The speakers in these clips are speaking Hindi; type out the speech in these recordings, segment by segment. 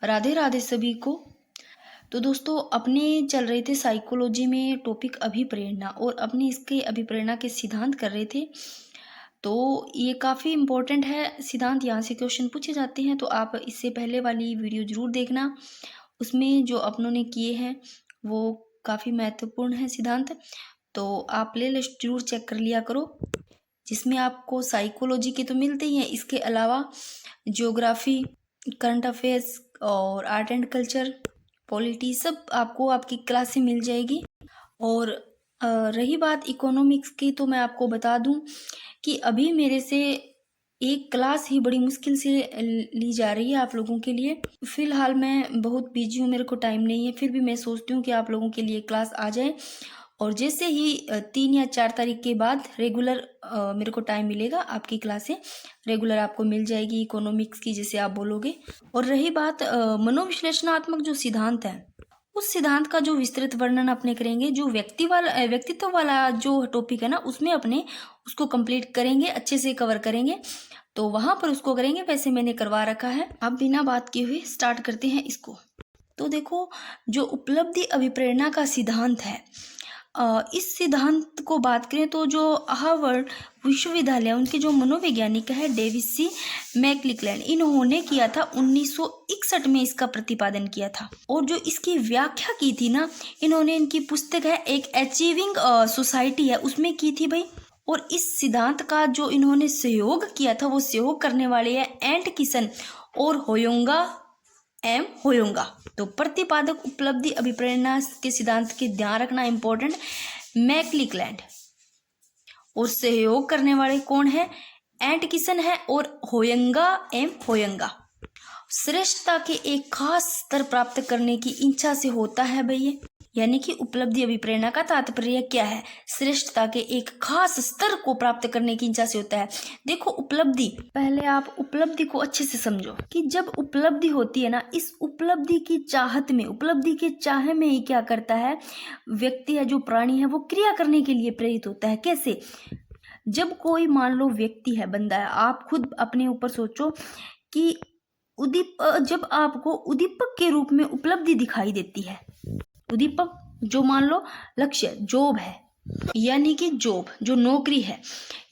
राधे राधे सभी को। तो दोस्तों, अपने चल रहे थे साइकोलॉजी में टॉपिक अभिप्रेरणा, और अपने इसके अभिप्रेरणा के सिद्धांत कर रहे थे। तो ये काफ़ी इम्पोर्टेंट है सिद्धांत, यहाँ से क्वेश्चन पूछे जाते हैं। तो आप इससे पहले वाली वीडियो ज़रूर देखना, उसमें जो अपनों ने किए हैं वो काफ़ी महत्वपूर्ण है सिद्धांत। तो आप प्ले लिस्ट जरूर चेक कर लिया करो, जिसमें आपको साइकोलॉजी के तो मिलते ही हैं, इसके अलावा ज्योग्राफी, करंट अफेयर्स और आर्ट एंड कल्चर, पॉलिटी, सब आपको आपकी क्लास से मिल जाएगी। और रही बात इकोनॉमिक्स की, तो मैं आपको बता दूं कि अभी मेरे से एक क्लास ही बड़ी मुश्किल से ली जा रही है आप लोगों के लिए। फिलहाल मैं बहुत बिजी हूँ, मेरे को टाइम नहीं है, फिर भी मैं सोचती हूँ कि आप लोगों के लिए क्लास आ जाए। और जैसे ही 3 या 4 तारीख के बाद रेगुलर मेरे को टाइम मिलेगा, आपकी क्लासें रेगुलर आपको मिल जाएगी इकोनॉमिक्स की, जैसे आप बोलोगे। और रही बात मनोविश्लेषणात्मक जो सिद्धांत है, उस सिद्धांत का जो विस्तृत वर्णन अपने करेंगे, जो व्यक्तित्व वाला जो टॉपिक है ना, उसमें अपने उसको कंप्लीट करेंगे, अच्छे से कवर करेंगे, तो वहां पर उसको करेंगे। वैसे मैंने करवा रखा है। अब बिना बात किए हुए स्टार्ट करते हैं इसको। तो देखो, जो उपलब्धि अभिप्रेरणा का सिद्धांत है, इस सिद्धांत को बात करें तो जो हार्वर्ड विश्वविद्यालय, उनके जो मनोवैज्ञानिक है डेविस सी मैकक्लेलैंड, इन्होंने किया था 1961 में इसका प्रतिपादन किया था। और जो इसकी व्याख्या की थी ना, इन्होंने, इनकी पुस्तक है एक अचीविंग सोसाइटी है, उसमें की थी भाई। और इस सिद्धांत का जो इन्होंने सहयोग किया था, वो सहयोग करने वाले हैं एंटकिसन और होयोंगा। तो प्रतिपादक उपलब्धि अभिप्रेरणा के सिद्धांत के ध्यान रखना इंपॉर्टेंट, मैकक्लेलैंड। और सहयोग करने वाले कौन है? एंटकिसन है और होयंगा। श्रेष्ठता के एक खास स्तर प्राप्त करने की इच्छा से होता है भैया। यानी कि उपलब्धि अभिप्रेरणा का तात्पर्य क्या है? श्रेष्ठता के एक खास स्तर को प्राप्त करने की इच्छा से होता है। देखो, उपलब्धि, पहले आप उपलब्धि को अच्छे से समझो कि जब उपलब्धि होती है ना, इस उपलब्धि की चाहत में, उपलब्धि के चाह में ही क्या करता है व्यक्ति है, जो प्राणी है, वो क्रिया करने के लिए प्रेरित होता है। कैसे? जब कोई, मान लो व्यक्ति है, बंदा है, आप खुद अपने ऊपर सोचो कि जब आपको उद्दीपक के रूप में उपलब्धि दिखाई देती है, उद्दीपक जो मान लो लक्ष्य, जॉब है, यानी कि जॉब जो नौकरी है,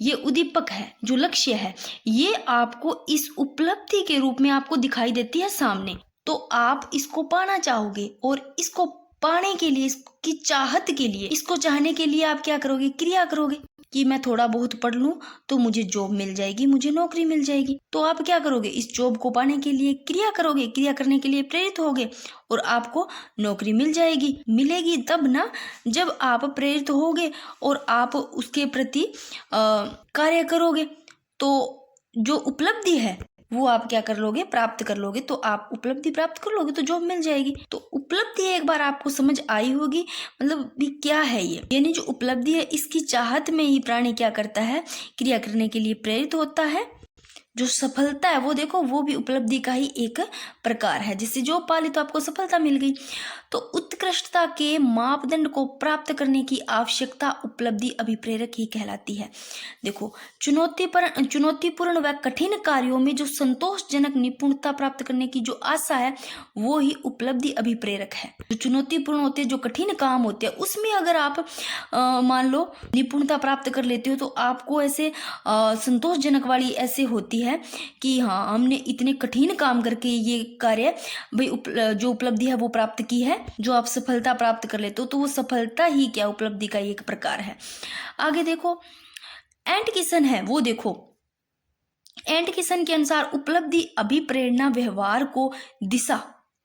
ये उद्दीपक है, जो लक्ष्य है, ये आपको इस उपलब्धि के रूप में आपको दिखाई देती है सामने। तो आप इसको पाना चाहोगे, और इसको पाने के लिए, इसकी चाहत के लिए, इसको चाहने के लिए आप क्या करोगे? क्रिया करोगे कि मैं थोड़ा बहुत पढ़ लूं तो मुझे जॉब मिल जाएगी, मुझे नौकरी मिल जाएगी। तो आप क्या करोगे? इस जॉब को पाने के लिए क्रिया करोगे, क्रिया करने के लिए प्रेरित होगे, और आपको नौकरी मिल जाएगी। मिलेगी तब ना, जब आप प्रेरित होगे और आप उसके प्रति कार्य करोगे। तो जो उपलब्धि है वो आप क्या कर लोगे? प्राप्त कर लोगे। तो आप उपलब्धि प्राप्त कर लोगे तो जॉब मिल जाएगी। तो उपलब्धि एक बार आपको समझ आई होगी, मतलब भी क्या है ये, यानी जो उपलब्धि है, इसकी चाहत में ही प्राणी क्या करता है? क्रिया करने के लिए प्रेरित होता है। जो सफलता है वो देखो, वो भी उपलब्धि का ही एक प्रकार है। जिससे जॉब पाली तो आपको सफलता मिल गई। तो उत्कृष्टता के मापदंड को प्राप्त करने की आवश्यकता उपलब्धि अभिप्रेरक ही कहलाती है। देखो, चुनौतीपूर्ण व कठिन कार्यों में जो संतोषजनक निपुणता प्राप्त करने की जो आशा है, वो ही उपलब्धि अभिप्रेरक है। जो चुनौतीपूर्ण होते हैं, जो कठिन काम होते हैं, उसमें अगर आप मान लो निपुणता प्राप्त कर लेते हो, तो आपको ऐसे संतोषजनक वाली ऐसे होती है कि हाँ, हमने इतने कठिन काम करके ये कार्य भाई जो उपलब्धि है वो प्राप्त की है। जो आप सफलता प्राप्त कर लेते हो, तो वो सफलता ही क्या, उपलब्धि का एक प्रकार है। आगे देखो, एंटकिसन है, वो देखो, एंटकिसन के अनुसार उपलब्धि अभिप्रेरणा व्यवहार को दिशा,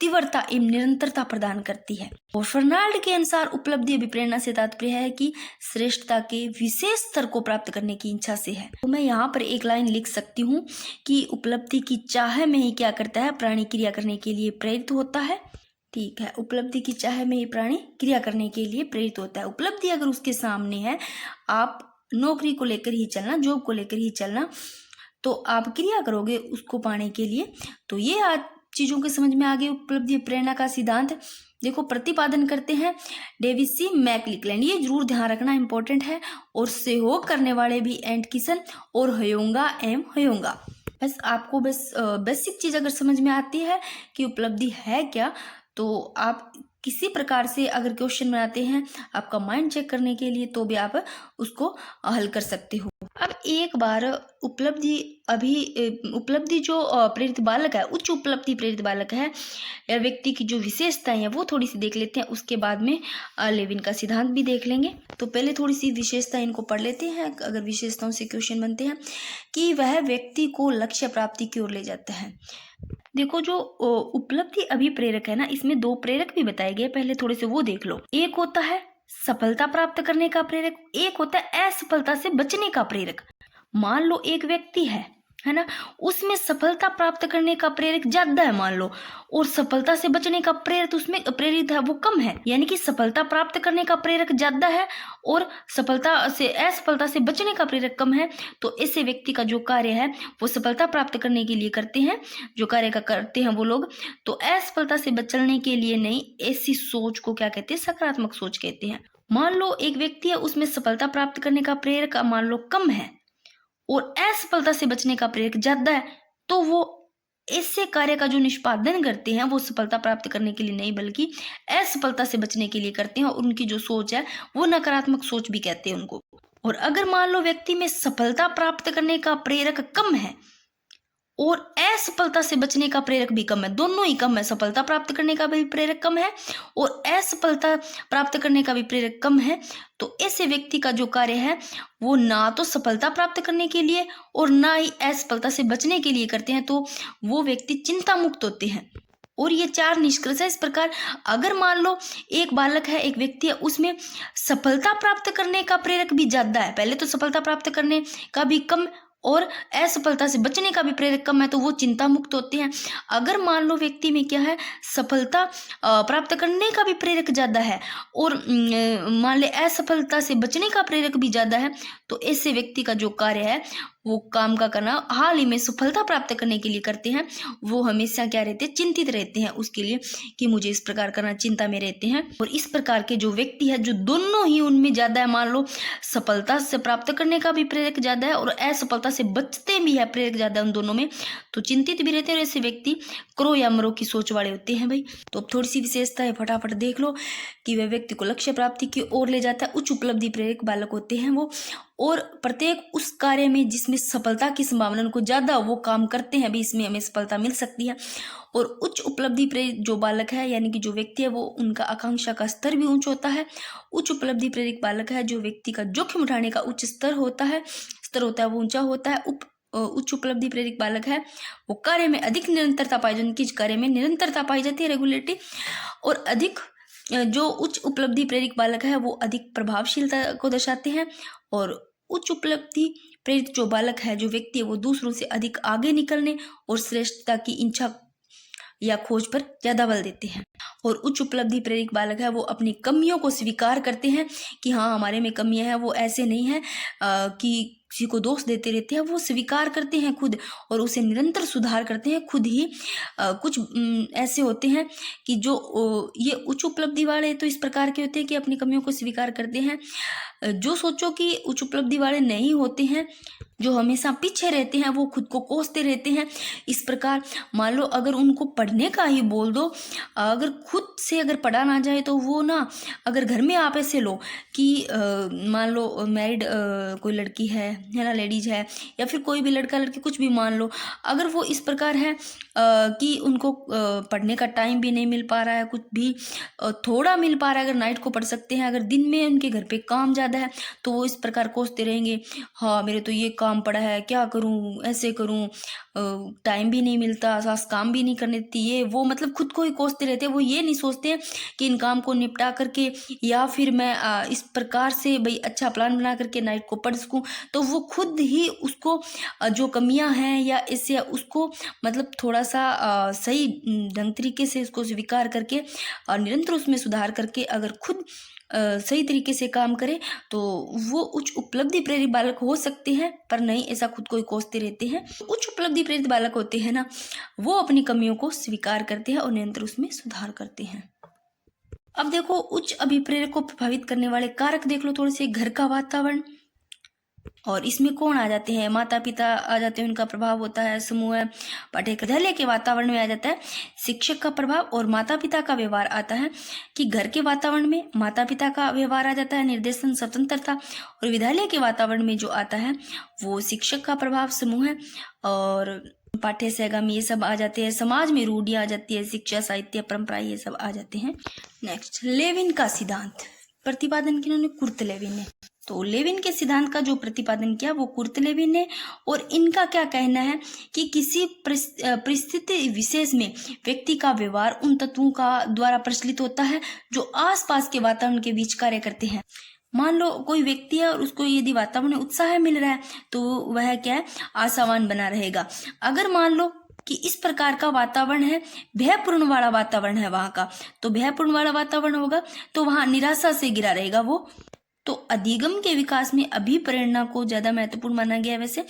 तीव्रता एवं निरंतरता प्रदान करती है। और फर्नाल्ड के अनुसार उपलब्धि अभिप्रेरणा से तात्पर्य है कि श्रेष्ठता के विशेष स्तर को प्राप्त करने की इच्छा से है। तो मैं यहाँ पर एक लाइन लिख सकती हूँ कि उपलब्धि की चाह में ही क्या करता है? प्राणी क्रिया करने के लिए प्रेरित होता है। ठीक है, उपलब्धि की चाह में ही प्राणी क्रिया करने के लिए प्रेरित होता है। उपलब्धि अगर उसके सामने है, आप नौकरी को लेकर ही चलना, जॉब को लेकर ही चलना, तो आप क्रिया करोगे उसको पाने के लिए। तो ये आज चीजों के समझ में आ गई उपलब्धि प्रेरणा का सिद्धांत। देखो प्रतिपादन करते हैं डेविसी मैकलिकलैंड, ये जरूर ध्यान रखना इंपॉर्टेंट है। और सहयोग करने वाले भी एंटकिसन और हयोंगा एम हयोंगा। बस आपको बेसिक चीज अगर समझ में आती है कि उपलब्धि है क्या, तो आप किसी प्रकार से अगर क्वेश्चन बनाते हैं आपका माइंड चेक करने के लिए, तो भी आप उसको हल कर सकते हो। अब एक बार उपलब्धि जो प्रेरित बालक है, उच्च उपलब्धि प्रेरित बालक है या व्यक्ति की जो विशेषताएं हैं वो थोड़ी सी देख लेते हैं। उसके बाद में लेविन का सिद्धांत भी देख लेंगे। तो पहले थोड़ी सी विशेषताएं इनको पढ़ लेते हैं, अगर विशेषताओं से क्वेश्चन बनते हैं कि वह व्यक्ति को लक्ष्य प्राप्ति की ओर ले जाता है। देखो जो उपलब्धि अभिप्रेरक है ना, इसमें 2 प्रेरक भी बताए गए, पहले थोड़े से वो देख लो। एक होता है सफलता प्राप्त करने का प्रेरक, एक होता है असफलता से बचने का प्रेरक। मान लो एक व्यक्ति है ना, उसमें सफलता प्राप्त करने का प्रेरक ज्यादा है मान लो, और सफलता से बचने का प्रेरक उसमें प्रेरित है वो कम है, यानी कि सफलता प्राप्त करने का प्रेरक ज्यादा है और असफलता से बचने का प्रेरक कम है। तो ऐसे व्यक्ति का जो कार्य है वो सफलता प्राप्त करने के लिए करते हैं, जो कार्य का करते हैं वो लोग, तो असफलता से बचने के लिए नहीं। ऐसी सोच को क्या कहते हैं? सकारात्मक सोच कहते हैं। मान लो एक व्यक्ति है, उसमें सफलता प्राप्त करने का प्रेरक मान लो कम है और असफलता से बचने का प्रेरक ज्यादा है, तो वो ऐसे कार्य का जो निष्पादन करते हैं वो सफलता प्राप्त करने के लिए नहीं बल्कि असफलता से बचने के लिए करते हैं, और उनकी जो सोच है वो नकारात्मक सोच भी कहते हैं उनको। और अगर मान लो व्यक्ति में सफलता प्राप्त करने का प्रेरक कम है और असफलता से बचने का प्रेरक भी कम है, दोनों ही कम है, सफलता प्राप्त करने का भी प्रेरक कम है और असफलता प्राप्त करने का भी प्रेरक कम है, तो ऐसे व्यक्ति का जो कार्य है वो ना तो सफलता प्राप्त करने के लिए और ना ही असफलता से बचने के लिए करते हैं, तो वो व्यक्ति चिंता मुक्त होते हैं। और ये 4 निष्कर्ष है इस प्रकार। अगर मान लो एक बालक है, एक व्यक्ति है, उसमें सफलता प्राप्त करने का प्रेरक भी ज्यादा है, पहले तो सफलता प्राप्त करने का भी कम और असफलता से बचने का भी प्रेरक कम है, तो वो चिंता मुक्त होते हैं। अगर मान लो व्यक्ति में क्या है, सफलता प्राप्त करने का भी प्रेरक ज्यादा है और मान ले असफलता से बचने का प्रेरक भी ज्यादा है, तो ऐसे व्यक्ति का जो कार्य है वो काम का करना हाल ही में सफलता प्राप्त करने के लिए करते हैं। वो हमेशा क्या रहते हैं? चिंतित रहते हैं उसके लिए कि मुझे इस प्रकार करना, चिंता में रहते हैं। और इस प्रकार के जो व्यक्ति है जो दोनों ही उनमें ज्यादा है, मान लो सफलता से प्राप्त करने का भी प्रेरक ज्यादा है और असफलता से बचते भी है प्रेरक ज्यादा है उन दोनों में, तो चिंतित भी रहते हैं। और ऐसे व्यक्ति क्रो या मरो की सोच वाले होते हैं भाई। तो अब थोड़ी सी विशेषता है, फटाफट देख लो कि वह व्यक्ति को लक्ष्य प्राप्ति की ओर ले जाता है। उच्च उपलब्धि प्रेरक बालक होते हैं वो, और प्रत्येक उस कार्य में जिसमें सफलता की संभावना उनको ज्यादा, वो काम करते हैं भी, इसमें हमें सफलता मिल सकती है। और उच्च उपलब्धि प्रेरित जो बालक है यानी कि जो व्यक्ति है वो, उनका आकांक्षा का स्तर भी ऊंचा होता है। उच्च उपलब्धि प्रेरित बालक है जो व्यक्ति का जोखिम उठाने का उच्च स्तर होता है वो ऊंचा होता है। उच्च उपलब्धि प्रेरित बालक है वो कार्य में अधिक निरंतरता पाई जाती है, उनकी कार्य में निरंतरता पाई जाती है, रेगुलरिटी। और अधिक जो उच्च उपलब्धि प्रेरित बालक है वो अधिक प्रभावशीलता को दर्शाते हैं। और उच्च उपलब्धि प्रेरित जो बालक है, जो व्यक्ति है, वो दूसरों से अधिक आगे निकलने और श्रेष्ठता की इच्छा या खोज पर ज्यादा बल देते हैं। और उच्च उपलब्धि प्रेरित बालक है वो अपनी कमियों को स्वीकार करते हैं कि हाँ हमारे में कमियां हैं, वो ऐसे नहीं है कि किसी को दोष देते रहते हैं, वो स्वीकार करते हैं खुद और उसे निरंतर सुधार करते हैं खुद ही। कुछ ऐसे होते हैं कि जो ये उच्च उपलब्धि वाले तो इस प्रकार के होते हैं कि अपनी कमियों को स्वीकार करते हैं। जो सोचो कि उच्च उपलब्धि वाले नहीं होते हैं, जो हमेशा पीछे रहते हैं, वो खुद को कोसते रहते हैं। इस प्रकार मान लो अगर उनको पढ़ने का ही बोल दो, अगर खुद से अगर पढ़ा ना जाए तो वो ना, अगर घर में आप ऐसे लो कि मान लो मैरिड कोई लड़की है ना, लेडीज है, या फिर कोई भी लड़का लड़की कुछ भी मान लो, अगर वो इस प्रकार है कि उनको पढ़ने का टाइम भी नहीं मिल पा रहा है, कुछ भी थोड़ा मिल पा रहा है, अगर नाइट को पढ़ सकते हैं, अगर दिन में उनके घर पे काम ज़्यादा है, तो वो इस प्रकार कोसते रहेंगे, हाँ मेरे तो ये काम पड़ा है, क्या करूँ, ऐसे करूँ, टाइम भी नहीं मिलता, सास काम भी नहीं करने देती, ये वो, मतलब खुद को ही कोसते रहते हैं। वो ये नहीं सोचते हैं कि इन काम को निपटा करके या फिर मैं इस प्रकार से भाई अच्छा प्लान बना करके नाइट को पढ़ सकूँ। तो वो खुद ही उसको जो कमियां हैं या इससे उसको मतलब थोड़ा सा सही ढंग तरीके से उसको स्वीकार करके और निरंतर उसमें सुधार करके अगर खुद सही तरीके से काम करे तो वो उच्च उपलब्धि प्रेरित बालक हो सकते हैं। पर नहीं, ऐसा खुद को ही कोसते रहते हैं। उच्च उपलब्धि प्रेरित बालक होते हैं ना, वो अपनी कमियों को स्वीकार करते हैं और निरंतर उसमें सुधार करते हैं। अब देखो उच्च अभिप्रेरक को प्रभावित करने वाले कारक देख लो थोड़े से। घर का वातावरण, और इसमें कौन आ जाते हैं, माता पिता आ जाते हैं, उनका प्रभाव होता है। समूह विद्यालय के वातावरण में आ जाता है शिक्षक का प्रभाव, और माता पिता का व्यवहार आता है कि घर के वातावरण में माता पिता का व्यवहार आ जाता है, निर्देशन स्वतंत्रता। और विद्यालय के वातावरण में जो आता है वो शिक्षक का प्रभाव, समूह है, और पाठ्य सहगम ये सब आ जाते हैं। समाज में रूढ़ियाँ आ जाती है, शिक्षा साहित्य परंपरा ये सब आ जाते हैं। नेक्स्ट, लेविन का सिद्धांत। प्रतिपादन किन्होंने, कुर्ट लेविन ने। तो लेविन के सिद्धांत का जो प्रतिपादन किया वो कुर्ट लेविन ने। और इनका क्या कहना है कि किसी परिस्थिति विशेष में व्यक्ति का व्यवहार उन तत्वों का द्वारा प्रचलित होता है जो आसपास के वातावरण के बीच कार्य करते हैं। मान लो कोई व्यक्ति है और उसको यदि वातावरण में उत्साह मिल रहा है तो वह क्या है, आशावान बना रहेगा। अगर मान लो कि इस प्रकार का वातावरण है, भयपूर्ण वाला वातावरण है वहां का, तो भयपूर्ण वाला वातावरण होगा तो वहां निराशा से घिरा रहेगा वो। तो अधिगम के विकास में अभिप्रेरणा को ज्यादा महत्वपूर्ण माना गया है वैसे।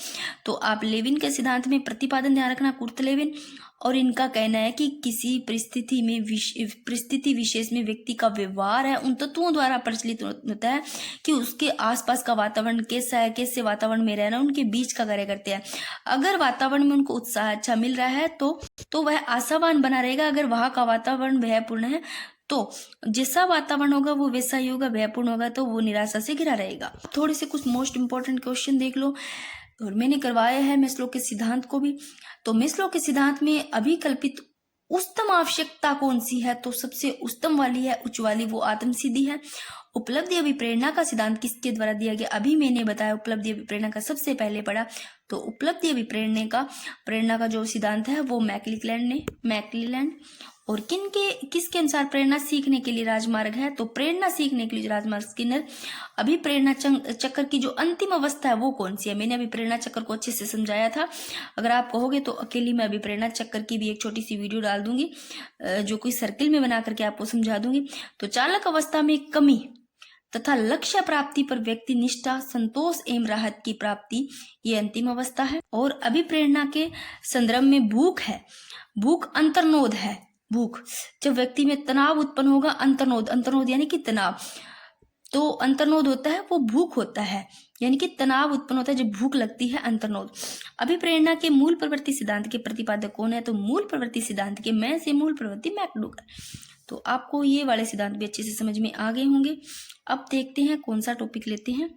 तो आप लेविन के सिद्धांत में प्रतिपादन ध्यान रखना, कुर्ट लेविन। और इनका कहना है कि किसी परिस्थिति विशेष में व्यक्ति का व्यवहार है उन तत्वों द्वारा प्रचलित होता है कि उसके आसपास का वातावरण कैसा है, कैसे वातावरण में रहना, उनके बीच का कार्य करते हैं। अगर वातावरण में उनको उत्साह अच्छा मिल रहा है तो वह आशावान बना रहेगा। अगर वहां का वातावरण भयपूर्ण है तो जैसा वातावरण होगा वो वैसा ही होगा, भयपूर्ण होगा तो वो निराशा से घिरा रहेगा। थोड़े से कुछ मोस्ट इंपॉर्टेंट क्वेश्चन देख लो, और मैंने करवाया है मेस्लो के सिद्धांत को भी। तो मेस्लो के सिद्धांत में अभिकल्पित उच्चतम आवश्यकता कौन सी है, तो सबसे उच्चतम वाली है, उच्च वाली, वो आत्मसिद्धि है। उपलब्धि अभिप्रेरणा का सिद्धांत किसके द्वारा दिया गया, अभी मैंने बताया उपलब्धि अभिप्रेरणा का सबसे पहले पढ़ा। तो उपलब्धि अभिप्रेरणा का जो सिद्धांत है वो मैकक्लेलैंड। और किसके अनुसार प्रेरणा सीखने के लिए राजमार्ग है, तो प्रेरणा सीखने के लिए राजमार्ग स्किनर। अभिप्रेरणा चक्र की जो अंतिम अवस्था है वो कौन सी है, मैंने अभी प्रेरणा चक्र को अच्छे से समझाया था। अगर आप कहोगे तो अकेली मैं अभी प्रेरणा चक्र की भी एक छोटी सी वीडियो डाल दूंगी, जो कोई सर्किल में बना करके आपको समझा दूंगी। तो चालक अवस्था में कमी तथा लक्ष्य प्राप्ति पर व्यक्ति निष्ठा, संतोष एवं राहत की प्राप्ति, ये अंतिम अवस्था है। और अभिप्रेरणा के संदर्भ में भूख है, भूख अंतर्नोद है। भूख, जब व्यक्ति में तनाव उत्पन्न होगा, अंतर्नोद यानी कि तनाव, तो अंतर्नोद होता है वो भूख होता है, यानी कि तनाव उत्पन्न होता है जब भूख लगती है, अंतर्नोद। अभिप्रेरणा के मूल प्रवृत्ति सिद्धांत के प्रतिपादक कौन है, तो मूल प्रवृत्ति सिद्धांत के मैं से मूल प्रवृत्ति मैकडूगल। तो आपको ये वाले सिद्धांत भी अच्छे से समझ में आ गए होंगे। अब देखते हैं कौन सा टॉपिक लेते हैं।